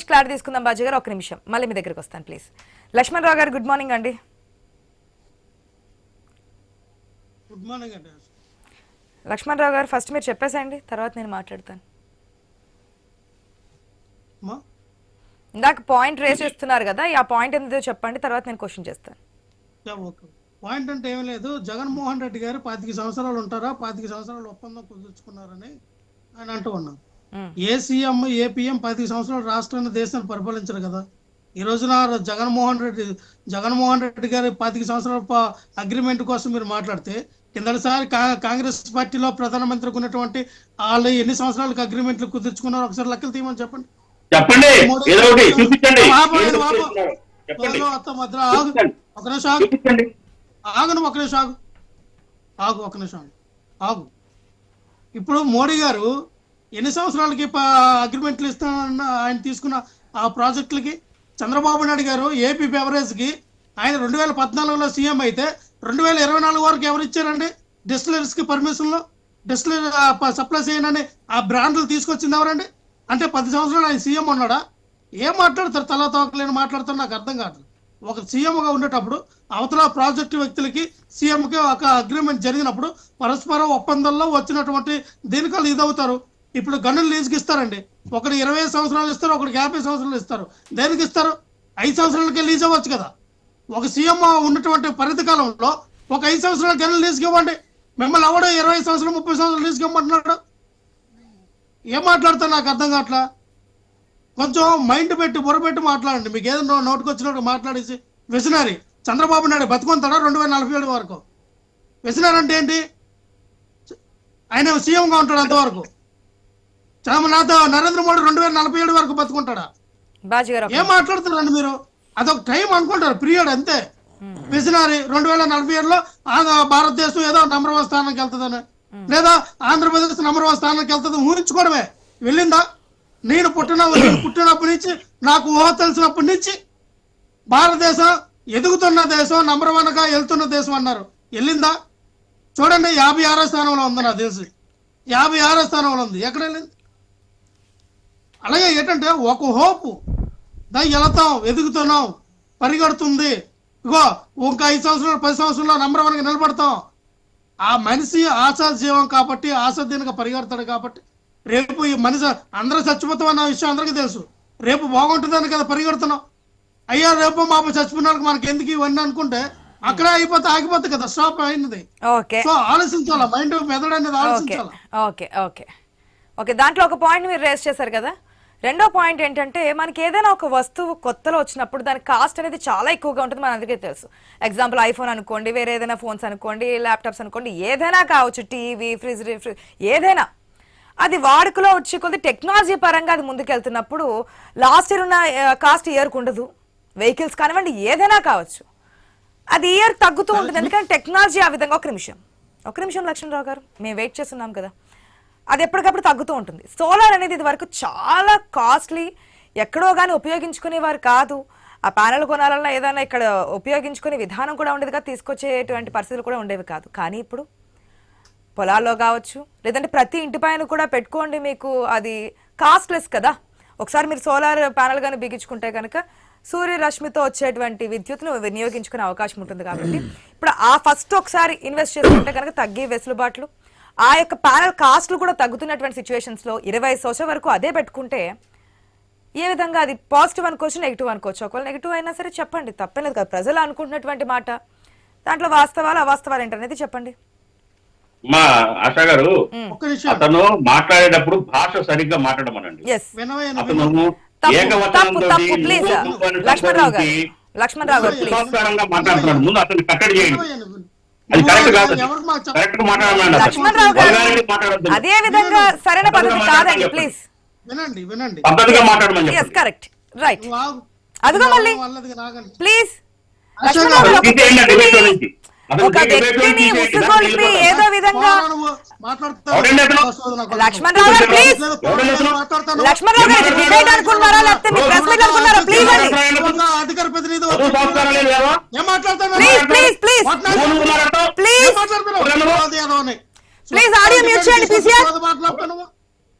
Clarity తీసుకుందాం బాజీ గారు, ఒక నిమిషం మళ్ళీ మీ దగ్గరికి వస్తాను ప్లీజ్. లక్ష్మణ్ రావు గారు గుడ్ మార్నింగ్ అండి. గుడ్ మార్నింగ్ అండి. లక్ష్మణ్ రావు గారు ఫస్ట్ మీరు చెప్పేసేయండి, తర్వాత నేను మాట్లాడతాను. ఇందాక పాయింట్ రేస్ చేస్తున్నారు కదా, ఆ పాయింట్ ఎందుదో చెప్పండి, తర్వాత నేను క్వశ్చన్ చేస్తాను. పాయింట్ అంటే ఏం లేదు, జగన్మోహన్ రెడ్డి గారు 25 సంవత్సరాలు ఉంటారా, 25 సంవత్సరాలు ఒప్పందం కుదుర్చుకున్నారని ఆయన అంటూ ఉన్నాం. ఏ సీఎం ఏ పిఎం 25 సంవత్సరాలు రాష్ట్రాన్ని దేశాన్ని పరిపాలించారు కదా. ఈ రోజున జగన్మోహన్ రెడ్డి గారి 25 సంవత్సరాల అగ్రిమెంట్ కోసం మీరు మాట్లాడితే, కిందటిసారి కాంగ్రెస్ పార్టీలో ప్రధానమంత్రికి ఉన్నటువంటి వాళ్ళు ఎన్ని సంవత్సరాలకు అగ్రిమెంట్లు కుదుర్చుకున్నారో ఒకసారి లెక్కలు తీయమని చెప్పండి. ఆగు. ఇప్పుడు మోడీ గారు ఎన్ని సంవత్సరాలకి అగ్రిమెంట్లు ఇస్తానన్న ఆయన తీసుకున్న ఆ ప్రాజెక్టులకి, చంద్రబాబు నాయుడు గారు ఏపీ బెవరేజ్కి ఆయన 2014లో సీఎం అయితే 2024 వరకు ఎవరు ఇచ్చారండి డిస్టిలరీస్కి పర్మిషన్లో? డిస్టిలరీ సప్లై చేయనని ఆ బ్రాండ్లు తీసుకొచ్చింది ఎవరండి? అంటే 10 సంవత్సరాలు ఆయన సీఎం ఉన్నాడా? ఏం మాట్లాడతారు? తలా తోకలేని మాట్లాడతారు. నాకు అర్థం కాదు. ఒక సీఎంగా ఉండేటప్పుడు అవతల ప్రాజెక్టు వ్యక్తులకి సీఎంకి ఒక అగ్రిమెంట్ జరిగినప్పుడు పరస్పర ఒప్పందంలో వచ్చినటువంటి దీనికలు ఇదవుతారు. ఇప్పుడు గన్నులు లీజుకి ఇస్తారండి, ఒకటి 20 సంవత్సరాలు ఇస్తారు, ఒకటి 50 సంవత్సరాలు ఇస్తారు. దేనికి ఇస్తారు? 5 సంవత్సరాలకే లీజ్ అవ్వచ్చు కదా. ఒక సీఎం ఉన్నటువంటి పరిధి కాలంలో ఒక 5 సంవత్సరాల గన్నులు లీజుకి ఇవ్వండి. మిమ్మల్ని ఎవడో 20 సంవత్సరాలు 30 సంవత్సరాలు లీజుకి ఇవ్వమంటున్నాడు. ఏం మాట్లాడతారు? నాకు అర్థం కావట్లా. కొంచెం మైండ్ పెట్టి బుర్రపెట్టి మాట్లాడండి. మీకు ఏదైనా నోటుకు వచ్చినట్టు మాట్లాడేసి విజనరీ చంద్రబాబు నాయుడు బతుకుంటాడా 2047 వరకు? విజనరీ అంటే ఏంటి? ఆయన సీఎంగా ఉంటాడు అంతవరకు. నాతో నరేంద్ర మోడీ 2047 వరకు బతుకుంటాడా? ఏం మాట్లాడుతారండి మీరు? అదొక టైం అనుకుంటారు, పీరియడ్ అంతే. విజనరీ 2047లో భారతదేశం ఏదో నంబర్ 1 స్థానానికి వెళ్తుందని, లేదా ఆంధ్రప్రదేశ్ నంబర్ 1 స్థానానికి వెళ్తుంది ఊహించుకోవడమే. వెళ్ళిందా? నేను పుట్టినప్పటి నుంచి, నాకు ఊహ తెలిసినప్పటి నుంచి భారతదేశం ఎదుగుతున్న దేశం, నంబర్ 1గా వెళ్తున్న దేశం అన్నారు. వెళ్ళిందా? చూడండి, 56వ స్థానంలో ఉంది. నాకు తెలిసి 56వ స్థానంలో ఉంది. ఎక్కడ వెళ్ళింది? అలాగే ఏంటంటే ఒక హోపు, వెళతాం, ఎదుగుతున్నాం, పరిగెడుతుంది, ఇగో ఇంకా 5 సంవత్సరాలు 10 సంవత్సరాల్లో నంబర్ 1గా నిలబడతాం. ఆ మనిషి ఆశా జీవం కాబట్టి, ఆశాదీనంగా పరిగెడతాడు కాబట్టి, రేపు ఈ మనిషి అందరూ చచ్చిపోతాం అన్న విషయం అందరికీ తెలుసు. రేపు బాగుంటుందని కదా పరిగెడుతున్నాం. అయ్యా రేపు మా చచ్చిపోయినానికి మనకి ఎందుకు ఇవన్నీ అనుకుంటే అక్కడే అయిపోతే ఆగిపోతే కదా, స్టాప్ అయినది. సో ఆలోచించాలా, మైండ్ మెదడు అనేది ఆలోచించాలా. ఓకే, దాంట్లో ఒక పాయింట్ మీరు రేస్ చేశారు కదా. రెండో పాయింట్ ఏంటంటే, మనకి ఏదైనా ఒక వస్తువు కొత్తలో వచ్చినప్పుడు దాని కాస్ట్ అనేది చాలా ఎక్కువగా ఉంటుంది, మన అందరికీ తెలుసు. ఎగ్జాంపుల్ ఐఫోన్ అనుకోండి, వేరే ఏదైనా ఫోన్స్ అనుకోండి, ల్యాప్టాప్స్ అనుకోండి, ఏదైనా కావచ్చు, టీవీ, ఫ్రిడ్జ్, ఏదైనా అది వాడుకలో వచ్చి కొద్ది టెక్నాలజీ పరంగా అది ముందుకెళ్తున్నప్పుడు లాస్ట్ ఇయర్ ఉన్న కాస్ట్ ఇయర్కి ఉండదు. వెహికల్స్ కానివ్వండి, ఏదైనా కావచ్చు, అది ఇయర్ తగ్గుతూ ఉంటుంది. ఎందుకంటే టెక్నాలజీ ఆ విధంగా. ఒక నిమిషం లక్ష్మణరావు గారు, మేము వెయిట్ చేస్తున్నాం కదా. అది ఎప్పటికప్పుడు తగ్గుతూ ఉంటుంది. సోలార్ అనేది ఇది వరకు చాలా కాస్ట్లీ, ఎక్కడో కానీ ఉపయోగించుకునేవారు కాదు. ఆ ప్యానెల్ కొనాలన్నా ఏదైనా ఇక్కడ ఉపయోగించుకునే విధానం కూడా ఉండేది కాదు, తీసుకొచ్చేటువంటి పరిస్థితులు కూడా ఉండేవి కాదు. కానీ ఇప్పుడు పొలాల్లో కావచ్చు, లేదంటే ప్రతి ఇంటి పైన కూడా పెట్టుకోండి, మీకు అది కాస్ట్లెస్ కదా. ఒకసారి మీరు సోలార్ ప్యానెల్ కానీ బిగించుకుంటే కనుక సూర్యరశ్మితో వచ్చేటువంటి విద్యుత్ను వినియోగించుకునే అవకాశం ఉంటుంది. కాబట్టి ఇప్పుడు ఆ ఫస్ట్ ఒకసారి ఇన్వెస్ట్ చేసుకుంటే కనుక తగ్గే వెసులుబాట్లు, ఆ యొక్క ప్యానెల్ కాస్ట్లు కూడా తగ్గుతున్నటువంటి సిచ్యువేషన్స్లో 20 సంవత్సరాల వరకు అదే పెట్టుకుంటే ఏ విధంగా అది పాజిటివ్ అనుకోవచ్చు, నెగిటివ్ అనుకోవచ్చు. ఒకవేళ నెగిటివ్ అయినా సరే చెప్పండి, తప్పలేదు కదా. ప్రజలు అనుకుంటున్నటువంటి మాట, దాంట్లో వాస్తవాలు అవాస్తవాలు ఏంటనేది చెప్పండి. మా ఆశా గారు, అతను మాట్లాడేటప్పుడు భాష సరిగ్గా మాట్లాడమనండి. మాట్లాడుతున్నాడు, ముందు అతన్ని కట్టడి చేయండి. అది కరెక్ట్ కాదు, కరెక్ట్ మాట్లాడాలి. అదే విధంగా సరైన పద్ధతి కాదండి. ప్లీజ్ పద్ధతిగా మాట్లాడమని కరెక్ట్, రైట్. అదిగో మళ్ళీ ప్లీజ్ ఒక వ్యక్తిని ఉసుగొల్పి ఏదో విధంగా లక్ష్మణరావు గారు ప్లీజ్, లక్ష్మణరావు గారు డిబేట్ అనుకున్నారా లేకపోతే మీ ప్రెస్ మీట్ అనుకున్నారా? ప్లీజ్ అండి, please please please please audio mute చేయండి. పీసీఆర్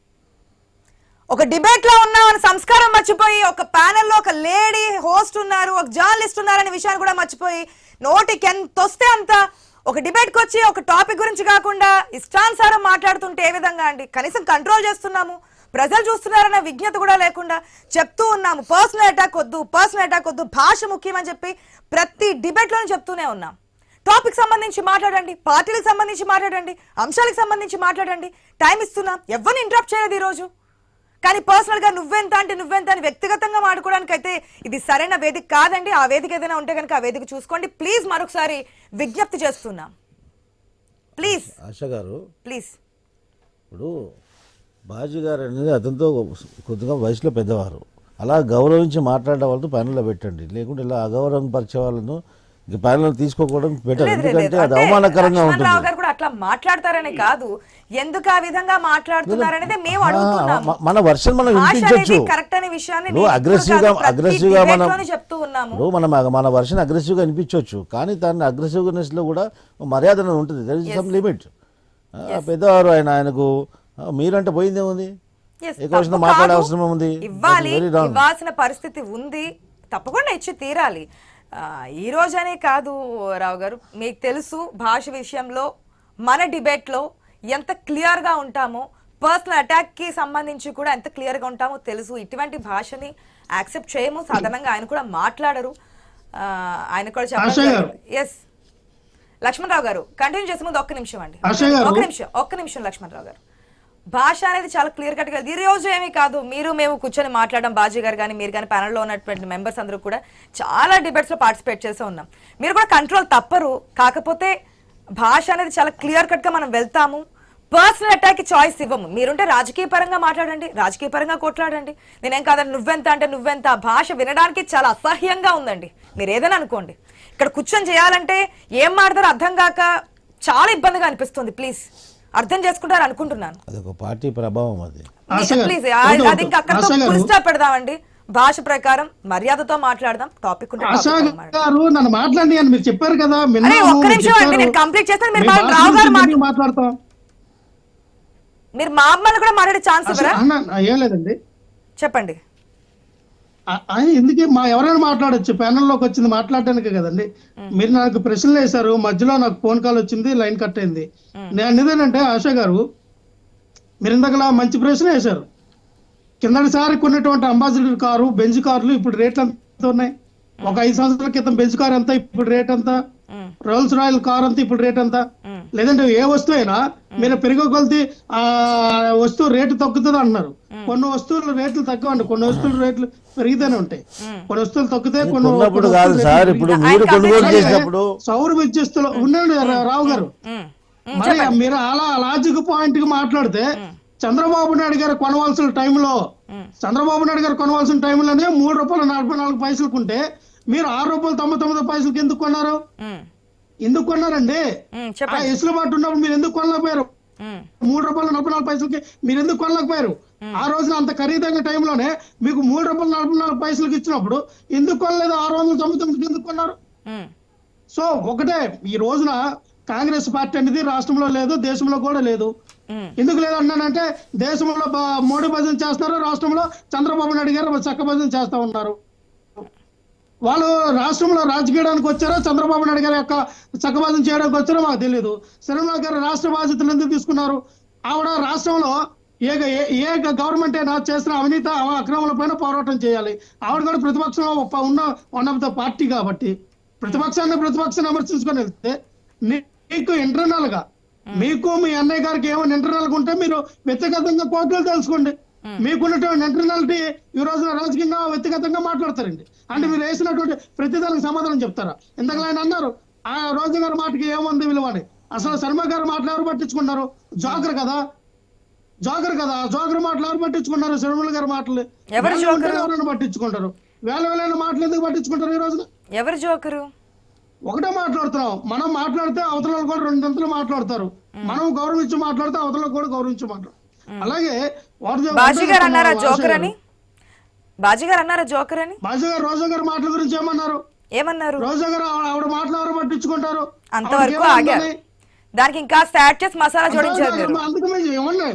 ఒక డిబేట్ లో ఉన్నామని సంస్కారం మర్చిపోయి, ఒక ప్యానెల్లో ఒక లేడీ హోస్ట్ ఉన్నారు, ఒక జర్నలిస్ట్ ఉన్నారనే విషయాన్ని కూడా మర్చిపోయి, నోటికి ఎంత వస్తే అంత ఒక డిబేట్కి వచ్చి ఒక టాపిక్ గురించి కాకుండా ఇష్టానుసారం మాట్లాడుతుంటే ఏ విధంగా అండి? కనీసం కంట్రోల్ చేస్తున్నాము, ప్రజలు చూస్తున్నారన్న విజ్ఞత కూడా లేకుండా చెప్తూ ఉన్నాము పర్సనల్ అటాక్ వద్దు, భాష ముఖ్యమని చెప్పి ప్రతి డిబేట్లోనే చెప్తూనే ఉన్నాం. టాపిక్ సంబంధించి మాట్లాడండి, పార్టీలకు సంబంధించి మాట్లాడండి, అంశాలకు సంబంధించి మాట్లాడండి, టైం ఇస్తున్నాం, ఎవరిని ఇంటరప్ట్ చేయలేదు ఈరోజు. కానీ పర్సనల్ గా నువ్వెంత అని వ్యక్తిగతంగా మాట్లాడుకోవడానికి అయితే ఇది సరైన వేదిక కాదండి. ఆ వేదిక ఏదైనా ఉంటే కనుక ఆ వేదిక చూసుకోండి ప్లీజ్. మరొకసారి విజ్ఞప్తి చేస్తున్నాం ప్లీజ్. ఆశ గారు ప్లీజ్. ఇప్పుడు బాజీ గారు అనేది అతనితో కొద్దిగా వయసులో పెద్దవారు, అలా గౌరవించి మాట్లాడే వాళ్ళతో ప్యానెల్లో పెట్టండి, లేకుంటే ఇలా అగౌరవం పరిచే వాళ్ళను ప్యానెల్ తీసుకోవడం బెటర్. ఎందుకంటే అది అవమానకరంగా ఉంటుంది. రావు గారు కూడా అట్లా మాట్లాడతారనే కాదు, ఎందుకు ఆ విధంగా మాట్లాడుతున్నారనేది మేము అడుగుతున్నాము. మన వర్షన్ మనం వినిపించవచ్చు, కరెక్ట్ అనే విషయాన్ని అగ్రెసివ్ గా మనం చెప్తూ ఉన్నాము. మన వర్షన్ అగ్రెసివ్ గా వినిపించవచ్చు, కానీ దాన్ని అగ్రెసివ్నెస్ లో కూడా మర్యాద ఉంటుంది. There is some limit. పెద్దవారు ఆయనకు మీరంటే పోయిందేముంది, ఎక్కువ మాట్లాడే అవసరం ఉంది. ఇవ్వాల్సిన పరిస్థితి ఉంది, తప్పకుండా ఇచ్చి తీరాలి. ఈ రోజనే కాదు రావు గారు, మీకు తెలుసు భాష విషయంలో మన డిబేట్లో ఎంత క్లియర్గా ఉంటామో, పర్సనల్ అటాక్కి సంబంధించి కూడా ఎంత క్లియర్గా ఉంటామో తెలుసు. ఇటువంటి భాషని యాక్సెప్ట్ చేయము, సాధారణంగా ఆయన కూడా మాట్లాడరు. ఆయన కూడా చెప్పారు. ఎస్ లక్ష్మణరావు గారు కంటిన్యూ చేసే ముందు ఒక్క నిమిషం అండి, ఒక్క నిమిషం లక్ష్మణరావు గారు. భాష అనేది చాలా క్లియర్ కట్ గా ఈ రోజు ఏమీ కాదు, మేము కూర్చొని మాట్లాడడం, బాజీ గారు కానీ మీరు కానీ ప్యానెల్లో ఉన్నటువంటి మెంబర్స్ అందరూ కూడా చాలా డిబేట్స్ లో పార్టిసిపేట్ చేస్తూ ఉన్నాం. మీరు కూడా కంట్రోల్ తప్పరు, కాకపోతే భాష అనేది చాలా క్లియర్ కట్ గా మనం వెళ్తాము. పర్సనల్ అటాక్ కి చాయిస్ ఇవ్వము. మీరుంటే రాజకీయ పరంగా మాట్లాడండి, రాజకీయ పరంగా కొట్లాడండి, నేనేం కాదండి నువ్వెంత. భాష వినడానికి చాలా అసహ్యంగా ఉందండి. మీరు ఏదైనా అనుకోండి, ఇక్కడ కూర్చొని చేయాలంటే ఏం మాట్లాడారో అర్థం కాక చాలా ఇబ్బందిగా అనిపిస్తుంది. ప్లీజ్ అర్థం చేసుకుంటారు అనుకుంటున్నాను. అదొక పార్టీ ప్రభావం. అది ప్లీజ్ అది ఇంకా అక్కడతో ఫుల్ స్టాప్ పెడదామండి. భాష ప్రకారం మర్యాదతో మాట్లాడదాం. టాపిక్ నన్ను మాట్లాడండి అని మీరు చెప్పారు కదా. ఒక్క నిమిషం అండి, నేను కంప్లీట్ చేస్తాను. మీరు రావు గారు మాట్లాడతాం, మీరు మా అమ్మని కూడా మాట్లాడే ఛాన్స్ ఇవ్వరా? ఏం లేదండి, చెప్పండి. ఎందుకే ఎవరైనా మాట్లాడొచ్చు, ప్యానెల్లోకి వచ్చింది మాట్లాడటానికి కదండి. మీరు నాకు ప్రశ్నలు వేశారు, మధ్యలో నాకు ఫోన్ కాల్ వచ్చింది, లైన్ కట్ అయింది. నేను ఏదేనంటే ఆశా గారు, మీరు ఇందాక మంచి ప్రశ్న వేశారు. కిందటిసారి కొన్నటువంటి అంబాసిడర్ కారు, బెంజ్ కార్లు ఇప్పుడు రేట్లు ఎంత ఉన్నాయి? ఒక 5 సంవత్సరాల క్రితం బెంజ్ కార్ ఎంత, ఇప్పుడు రేట్ ఎంత? రోల్స్ రాయల్ కార్ అంతా ఇప్పుడు రేట్ ఎంత? లేదంటే ఏ వస్తువు అయినా మీరు పెరిగే కొలిది ఆ వస్తువు రేటు తగ్గుతుంది అంటున్నారు. కొన్ని వస్తువుల రేట్లు తగ్గవండి, కొన్ని వస్తువుల రేట్లు పెరిగితేనే ఉంటాయి. కొన్ని వస్తువులు తగ్గితే సౌర విద్యుత్తులు ఉండండి రావు గారు. మరి మీరు అలా లాజిక్ పాయింట్ కి మాట్లాడితే చంద్రబాబు నాయుడు గారు కొనవలసిన టైంలో టైంలోనే ₹3.44 ఉంటే మీరు ₹6.99 ఎందుకు కొన్నారు? ఎందుకు కొన్నారండి? ఎసులుబాటు ఉన్నప్పుడు మీరు ఎందుకు కొనలేకపోయారు? ₹3.44 మీరు ఎందుకు కొనలేకపోయారు? ఆ రోజున అంత ఖరీదైన టైంలోనే మీకు ₹3.44 ఇచ్చినప్పుడు ఎందుకు కొనలేదు? 699 ఎందుకు కొన్నారు? సో ఒకటే, ఈ రోజున కాంగ్రెస్ పార్టీ అనేది రాష్ట్రంలో లేదు, దేశంలో కూడా లేదు. ఎందుకు లేదు అన్నానంటే, దేశంలో మోడీ భజన చేస్తున్నారు, రాష్ట్రంలో చంద్రబాబు నాయుడు గారు చక్క భజన చేస్తా ఉన్నారు. వాళ్ళు రాష్ట్రంలో రాజకీయానికి వచ్చారో చంద్రబాబు నాయుడు గారి యొక్క చక్కబాజం చేయడానికి వచ్చారో మాకు తెలియదు. శర్మిల గారు రాష్ట్ర బాధ్యతలు ఎందుకు తీసుకున్నారు? ఆవిడ రాష్ట్రంలో ఏ గవర్నమెంట్ అయినా చేసిన అవినీతి అక్రమాల పైన పోరాటం చేయాలి. ఆవిడ కూడా ప్రతిపక్షంలో ఉన్న వన్ ఆఫ్ ద పార్టీ కాబట్టి ప్రతిపక్షాన్ని విమర్శించుకొని వెళ్తే, మీకు ఇంటర్నల్ గా మీకు మీ అన్నయ్య గారికి ఏమైనా ఇంటర్నల్ గా ఉంటే మీరు వ్యక్తిగతంగా కోర్టులు తెలుసుకోండి. మీకున్నటువంటి ఇంటర్నాలిటీ ఈ రోజున రాజకీయంగా వ్యక్తిగతంగా మాట్లాడతారండి. అంటే మీరు వేసినటువంటి ప్రతిదానికి సమాధానం చెప్తారా? ఇందాక ఆయన అన్నారు ఆ రోజు గారి మాటకి ఏముంది విలువ అని. అసలు శర్మ గారి మాటలు ఎవరు పట్టించుకున్నారు? జోకర్ కదా, జోకర్ మాటలు ఎవరు పట్టించుకున్నారు? శర్మల గారి మాటలు ఎవరైనా పట్టించుకుంటారు? వేల మాటలు ఎందుకు పట్టించుకుంటారు? ఈ రోజున ఎవరు జోకరు? ఒకటే మాట్లాడుతున్నాం. మనం మాట్లాడితే అవతల కూడా 2 గంటలు మాట్లాడతారు. మనం గౌరవించి మాట్లాడితే అవతల కూడా గౌరవించి మాట్లాడతారు. అలాగే బాజీ గారు అన్నారా జోకర్ అని? బాజీ గారు రోజా గారి మాటల గురించి ఏమన్నారు? రోజా గారు ఆవిడ మాటలు ఎవరు పట్టించుకుంటారు? అంతవరకు ఆగారు. దానికి ఇంకా యాడ్ చేసి మసాలా జోడించారు మీరు. అందుకనే ఏమన్నా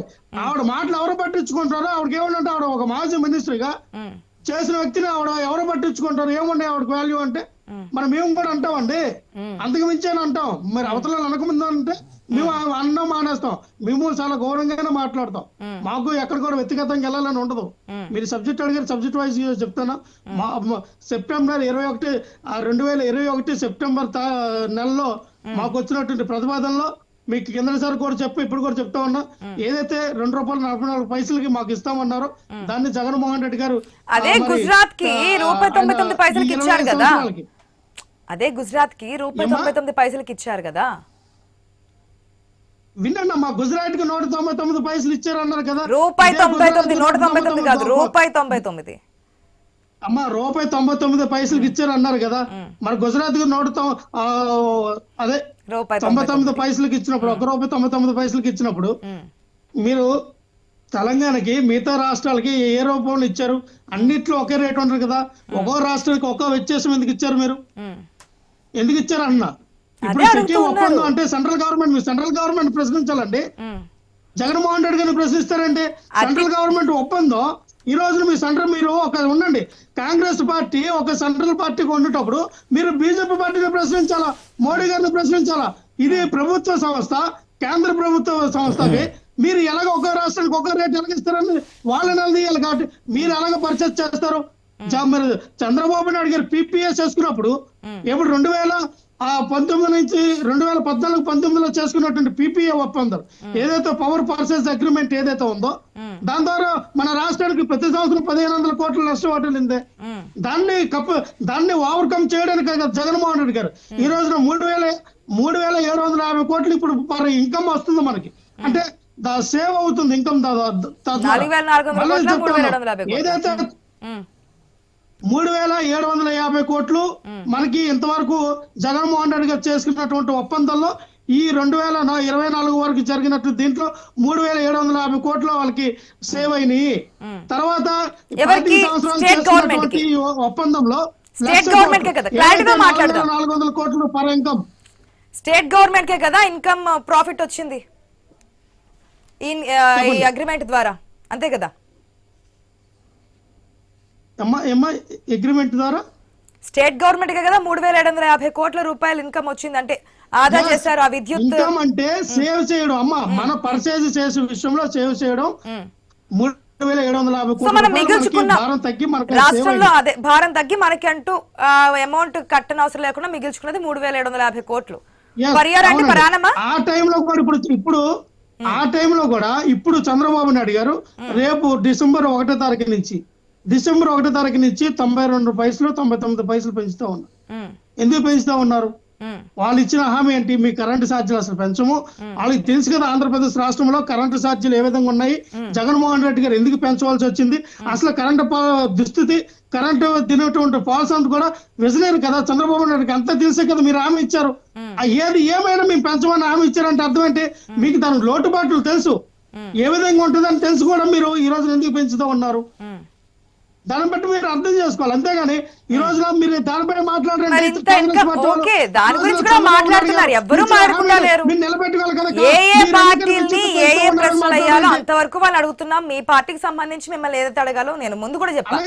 ఆవిడ మాటలు ఎవరు పట్టించుకుంటారో, ఆవిడకి ఏమన్నా ఆవిడ ఒక మాజీ మినిస్టర్గా చేసిన వ్యక్తిని ఆవిడ ఎవరు పట్టించుకుంటారు, ఏమున్నాయి ఆవిడకి వాల్యూ అంటే మనం మేము కూడా అంటామండి, అంతకు మించేని అంటాం. మరి అవతల అనకముందు అంటే మేము అన్నం మానేస్తాం, మేము చాలా గౌరవంగానే మాట్లాడతాం, మాకు ఎక్కడ కూడా వ్యక్తిగతంగా వెళ్ళాలని ఉండదు. మీరు సబ్జెక్ట్ అడిగారు, సబ్జెక్ట్ వైజ్ చెప్తాను. సెప్టెంబర్ 21 2021 సెప్టెంబర్ నెలలో మాకు వచ్చినటువంటి ప్రతిపాదనలో మీకు కిందసారి కూడా ఇప్పుడు కూడా చెప్తా ఉన్నా, ఏదైతే ₹2.44 మాకు ఇస్తామన్నారో దాన్ని జగన్మోహన్ రెడ్డి గారు అదే గుజరాత్ కి ₹1.99 ఇచ్చారు కదా, అదే గుజరాత్ కి ₹1.99 ఇచ్చారు కదా. వినండి అమ్మా, గుజరాత్ కి ₹1.99 ఇచ్చారు అన్నారు కదా. ₹1.99 199 కాదు, ₹1.99. అమ్మా ₹1.99 ఇచ్చారు అన్నారు కదా. మరి గుజరాత్ కి అదే ₹99 ఇచ్చినప్పుడు, ₹1.99 ఇచ్చినప్పుడు మీరు తెలంగాణకి మిగతా రాష్ట్రాలకి ఏ రూపంలో ఇచ్చారు? అన్నిట్లో ఒకే రేట్ ఉంటారు కదా. ఒక్కో రాష్ట్రానికి ఒక్కో వ్యత్యాసం ఎందుకు ఇచ్చారు? మీరు ఎందుకు ఇచ్చారు అన్న? ఇప్పుడు సిటీ ఒప్పందం అంటే సెంట్రల్ గవర్నమెంట్ ప్రశ్నించాలండి. జగన్మోహన్ రెడ్డి గారిని ప్రశ్నిస్తారంటే సెంట్రల్ గవర్నమెంట్ ఒప్పందం ఈ రోజు మీ సెంటర్ మీరు ఒక ఉండండి, కాంగ్రెస్ పార్టీ ఒక సెంట్రల్ పార్టీకి ఉండేటప్పుడు మీరు బీజేపీ పార్టీని ప్రశ్నించాలా, మోడీ గారిని ప్రశ్నించాలా? ఇది ప్రభుత్వ సంస్థ, కేంద్ర ప్రభుత్వ సంస్థకి మీరు ఎలాగ ఒక రాష్ట్రానికి ఒక రేట్ ఎలాగిస్తారని వాళ్ళని అడిగాలి. కాబట్టి మీరు ఎలాగ పర్చేస్ చేస్తారు? మరి చంద్రబాబు నాయుడు గారు పీపీఎస్ చేసుకున్నప్పుడు ఎప్పుడు 2019 నుంచి 2014-19లో చేసుకున్నటువంటి పీపీఏ ఒప్పందం ఏదైతే పవర్ పర్చేస్ అగ్రిమెంట్ ఏదైతే ఉందో దాని ద్వారా మన రాష్ట్రానికి ప్రతి సంవత్సరం 1500 కోట్ల నష్టం వాటిల్లిందే. దాన్ని ఓవర్కమ్ చేయడానికి జగన్మోహన్ రెడ్డి గారు ఈ రోజున 3,750 కోట్లు ఇప్పుడు ఇన్కమ్ వస్తుంది మనకి. అంటే సేవ్ అవుతుంది ఇన్కమ్. ఏదైతే 3,750 కోట్లు మనకి ఇంతవరకు జగన్మోహన్ రెడ్డి గారు చేసుకున్నటువంటి ఒప్పందంలో ఈ 2024 వరకు జరిగినట్టు దీంట్లో 3,750 కోట్లు వాళ్ళకి సేవ్ అయినాయి. తర్వాత ఒప్పందంలో 400 కోట్లు పర్ ఇన్కమ్ స్టేట్ గవర్నమెంట్ కే కదా ఇన్కమ్ ప్రాఫిట్ వచ్చింది ఈ అగ్రిమెంట్ ద్వారా, అంతే కదా? అగ్రిమెంట్ ద్వారా స్టేట్ గవర్నమెంట్ కే కదా 3,750 కోట్ల రూపాయలు ఇన్కమ్ వచ్చింది. అంటే ఆదా చేశారు ఆ విద్యుత్. ఇన్కమ్ అంటే సేవ్ చేయడం అమ్మా, మన పర్చేజ్ చేసే విషయంలో సేవ్ చేయడం. 3,750 కోట్ల మనం మిగిల్చుకున్న భారం తగ్గి రాష్ట్రంలో అదే భారం తగ్గి మనకి అంటూ అమౌంట్ కట్టన అవసరం లేకుండా మిగిల్చుకున్నది 3,750 కోట్లు. ఆ టైంలో కూడా ఇప్పుడు చంద్రబాబు నాయుడు గారు రేపు డిసెంబర్ 1వ తారీఖు నుంచి 92 పైసలు 99 పైసలు పెంచుతా ఉన్నారు. ఎందుకు పెంచుతా ఉన్నారు? వాళ్ళు ఇచ్చిన హామీ ఏంటి? మీ కరెంటు ఛార్జీలు అసలు పెంచము. వాళ్ళకి తెలుసు కదా ఆంధ్రప్రదేశ్ రాష్ట్రంలో కరెంటు ఛార్జీలు ఏ విధంగా ఉన్నాయి, జగన్మోహన్ రెడ్డి గారు ఎందుకు పెంచవలసి వచ్చింది, అసలు కరెంటు దుస్థితి, కరెంటు తినేటువంటి పాలసీ అంతా కూడా విజనరీ కదా చంద్రబాబు నాయుడుకి అంతా తెలిసే కదా మీరు హామీ ఇచ్చారు. ఏమైనా మేము పెంచమని హామీ ఇచ్చారంటే అర్థం ఏంటి? మీకు దాని లోటుబాట్లు తెలుసు, ఏ విధంగా ఉంటుందని తెలుసు కూడా మీరు ఈ రోజు ఎందుకు పెంచుతూ ఉన్నారు? దాన్ని బట్టి మీరు అర్థం చేసుకోవాలి. అంతేగాని ఈ రోజు మీరు దానిపై అంతవరకు వాళ్ళు అడుగుతున్నాం. మీ పార్టీకి సంబంధించి మిమ్మల్ని ఏదైతే అడగాలో నేను ముందు కూడా చెప్పాను.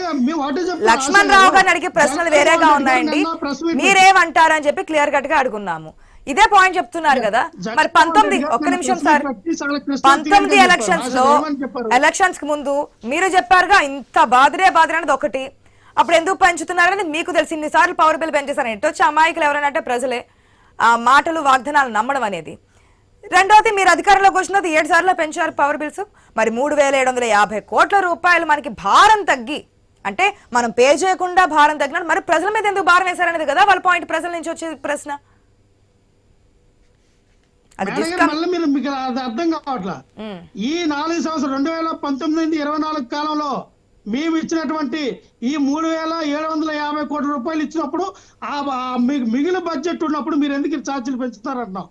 లక్ష్మణ్ రావు గారిని అడిగే ప్రశ్నలు వేరేగా ఉన్నాయండి, మీరేమంటారని చెప్పి క్లియర్ కట్ గా అడుగున్నాము. ఇదే పాయింట్ చెప్తున్నారు కదా. మరి 19 ఒక్క నిమిషం సార్, 19 ఎలక్షన్స్ కి ముందు మీరు చెప్పారుగా ఇంత బాధరే అనేది ఒకటి. అప్పుడు ఎందుకు పెంచుతున్నారని మీకు తెలిసి ఇన్నిసార్లు పవర్ బిల్ పెంచేసారని ఎటు వచ్చి అమాయకులు ఎవరైనా అంటే ప్రజలే ఆ మాటలు వాగ్దానాలు నమ్మడం అనేది. రెండవది మీరు అధికారంలోకి వచ్చినది 7 సార్లు పెంచారు పవర్ బిల్స్. మరి 3,750 కోట్ల రూపాయలు మనకి భారం తగ్గి, అంటే మనం పే చేయకుండా భారం తగ్గినట్టు మరి ప్రజల మీద ఎందుకు భారం వేశారనేది కదా వాళ్ళ పాయింట్. ప్రజల నుంచి వచ్చే ప్రశ్న మీకు అర్థం కావట్లా. ఈ 4 సంవత్సరాలు 2019-24 కాలంలో మేము ఇచ్చినటువంటి ఈ 3,750 కోట్ల రూపాయలు ఇచ్చినప్పుడు మీకు మిగిలిన బడ్జెట్ ఉన్నప్పుడు మీరు ఎందుకు ఛార్జీలు పెంచుతారంటున్నాం?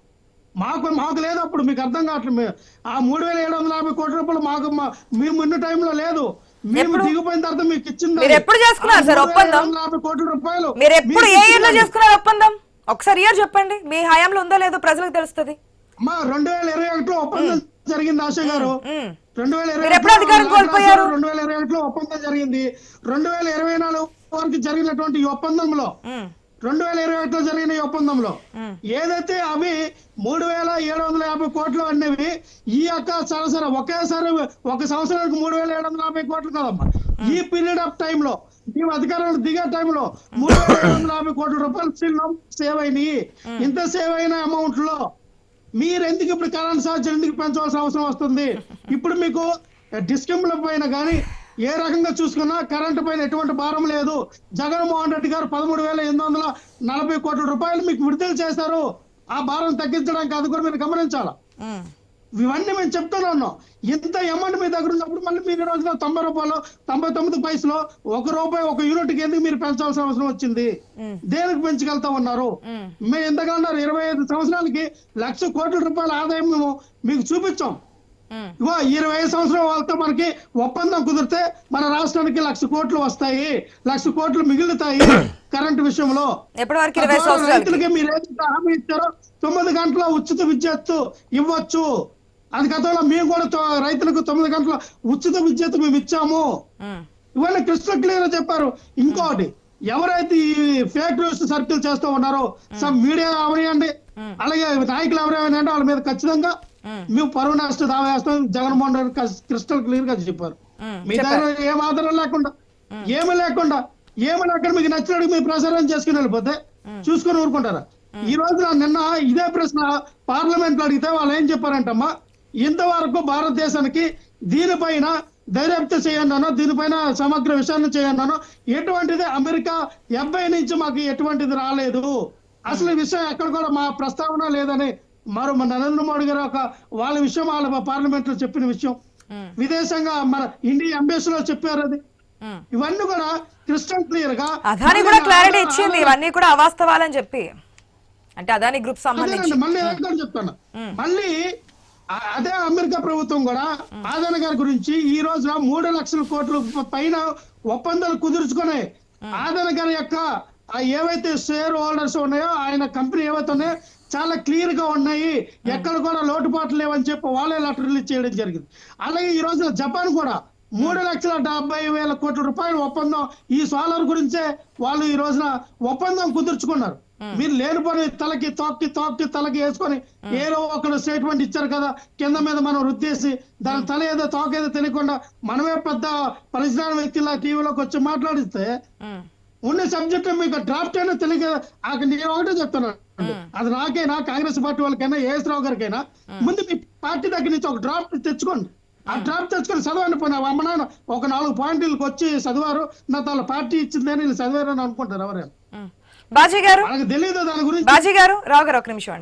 మాకు లేదు అప్పుడు, మీకు అర్థం కావట్లేదు. ఆ 3,750 కోట్ల రూపాయలు మేము ఉన్న టైంలో లేదు. మేము దిగిపోయిన తర్వాత మీకు ఇచ్చింది. కోట్ల రూపాయలు మీరు ఎప్పుడు ఏ ఇయర్ లో చేసుకున్నారు ఒప్పందం? ఒకసారి ఇయర్ చెప్పండి, మీ హయాంలో ఉందో లేదో ప్రజలకు తెలుస్తుంది. అమ్మా 2021లో ఒప్పందం జరిగింది ఆశ గారు. ఉమ్. 2021 మీరు ఎప్పుడు అధికారం కోల్పోయారు? 2021లో ఒప్పందం జరిగింది. 2024 వరకు జరిగినటువంటి ఈ ఒప్పందంలో, ఉమ్. 2021లో జరిగిన ఈ ఒప్పందంలో ఏదైతే అవి 3750 కోట్లు అనేవి ఈ యొక్క సరాసరి ఒకేసారి ఒక సంవత్సరానికి 3750 కోట్లు కదమ్మా. ఈ పీరియడ్ ఆఫ్ టైమ్ లో మేము అధికారంలో దిగే టైంలో 3750 కోట్ల రూపాయలు సేవ్ అయినాయి. ఇంత సేవ్ అయిన అమౌంట్ లో మీరు ఎందుకు ఇప్పుడు కరెంట్ ఛార్జీలు ఎందుకు పెంచవలసిన అవసరం వస్తుంది? ఇప్పుడు మీకు డిస్కమ్ల పైన కానీ ఏ రకంగా చూసుకున్నా కరెంటు పైన ఎటువంటి భారం లేదు. జగన్మోహన్ రెడ్డి గారు 13,840 కోట్ల రూపాయలు మీకు విడుదల చేశారు. ఆ భారం తగ్గించడానికి అది కూడా మీరు గమనించాలా. ఉమ్. ఇవన్నీ మేము చెప్తూనే ఉన్నాం. ఇంత అమౌంట్ మీ దగ్గర ఉన్నప్పుడు మళ్ళీ మీరు ఈ రోజున 90 రూపాయలు 99 పైసలు ₹1 ఒక యూనిట్ కి ఎందుకు మీరు పెంచాల్సిన అవసరం వచ్చింది? దేనికి పెంచగలుగుతా ఉన్నారు? మేము ఎంతకన్నారు 25 సంవత్సరాలకి 1,00,000 కోట్ల రూపాయల ఆదాయం మేము మీకు చూపించాం. ఇగో 25 సంవత్సరాల వాళ్ళతో మనకి ఒప్పందం కుదిరితే మన రాష్ట్రానికి 1,00,000 కోట్లు వస్తాయి, 1,00,000 కోట్లు మిగులుతాయి కరెంటు విషయంలో. ఎప్పటి వరకు 20 సంవత్సరాలకి? రైతులకి మీరు ఏదైతే హామీ ఇచ్చారో 9 గంటల ఉచిత విద్యుత్ ఇవ్వచ్చు. అది గతంలో మేము కూడా రైతులకు 9 గంటల ఉచిత విద్యుత్ మేము ఇచ్చాము. ఇవన్నీ క్రిస్టల్ క్లియర్ చెప్పారు. ఇంకోటి, ఎవరైతే ఈ ఫేక్ న్యూస్ సర్కిల్ చేస్తూ ఉన్నారో సమ్ మీడియా అవనియండి, అలాగే నాయకులు ఎవరైనా వాళ్ళ మీద ఖచ్చితంగా మేము పరువు నష్ట దావా వేస్తాం. జగన్మోహన్ రెడ్డి క్రిస్టల్ క్లియర్ గా చెప్పారు. మీ దగ్గర ఏం ఆధారం లేకుండా ఏమి లేకుండా మీకు నచ్చినట్టు మీరు ప్రసారం చేసుకుని వెళ్ళిపోతే చూసుకుని ఊరుకుంటారా? ఈ రోజు నిన్న ఇదే ప్రశ్న పార్లమెంట్ లో అడిగితే వాళ్ళు ఏం చెప్పారంటమ్మా, ఇంతవరకు భారతదేశానికి దీనిపైన దర్యాప్తు చేయన్నానో, దీనిపైన సమగ్ర విచారణ చేయన్నానో, ఎటువంటిది అమెరికా 70 నుంచి మాకు ఎటువంటిది రాలేదు, అసలు ఈ విషయం ఎక్కడ కూడా మా ప్రస్తావన లేదని మన నరేంద్ర మోడీ గారు వాళ్ళ విషయం వాళ్ళ పార్లమెంట్ లో చెప్పిన విషయం, విదేశంగా మన ఇండియా అంబాసిడర్ లో చెప్పారు. అది ఇవన్నీ కూడా క్రిస్టల్ క్లియర్ గా అదాని కూడా క్లారిటీ ఇచ్చింది ఇవన్నీ కూడా అవాస్తవాలని చెప్పి. అంటే అదాని గ్రూప్ సంబంధించి మళ్ళీ చెప్తాను. మళ్ళీ అదే అమెరికా ప్రభుత్వం కూడా ఆదాని గారి గురించి ఈ రోజున 3 లక్షల కోట్ల పైన ఒప్పందాలు కుదుర్చుకున్నాయి. ఆదాని గారి యొక్క ఏవైతే షేర్ హోల్డర్స్ ఉన్నాయో, ఆయన కంపెనీ ఏవైతే ఉన్నాయో చాలా క్లియర్ గా ఉన్నాయి, ఎక్కడ కూడా లోటుపాట్లు లేవని చెప్పి వాళ్ళే లెటర్ రిలీజ్ చేయడం జరిగింది. అలాగే ఈ రోజున జపాన్ కూడా 3,70,000 కోట్ల రూపాయల ఒప్పందం ఈ సోలార్ గురించే వాళ్ళు ఈ రోజున ఒప్పందం కుదుర్చుకున్నారు. మీరు లేనిపోని తలకి వేసుకొని ఏదో ఒకరు స్టేట్మెంట్ ఇచ్చారు కదా, కింద మీద మనం రుద్దేసి దాని తల ఏదో తోక ఏదో తెలియకుండా మనమే పెద్ద పరిజ్ఞాన వ్యక్తిలా టీవీలోకి వచ్చి మాట్లాడిస్తే ఉన్న సబ్జెక్ట్ మీకు డ్రాఫ్ట్ అయినా తెలియక నేను ఒకటే చెప్తున్నాను. అది నాకైనా కాంగ్రెస్ పార్టీ వాళ్ళకైనా ఏఎస్ రావు గారికైనా ముందు మీ పార్టీ దగ్గర నుంచి ఒక డ్రాఫ్ట్ తెచ్చుకోండి. ఆ డ్రాఫ్ట్ తెచ్చుకొని చదవండి. పోయినా అమ్మ నాన్న ఒక 4 పాయింట్లకు వచ్చి చదివారు, నా తల పార్టీ ఇచ్చిందని వీళ్ళు చదివారని అనుకుంటారు ఎవరైనా. బాజీ గారు, వాళ్ళకి తెలియదు దాని గురించి. బాజీ గారు, రావు గారు ఒక నిమిషం.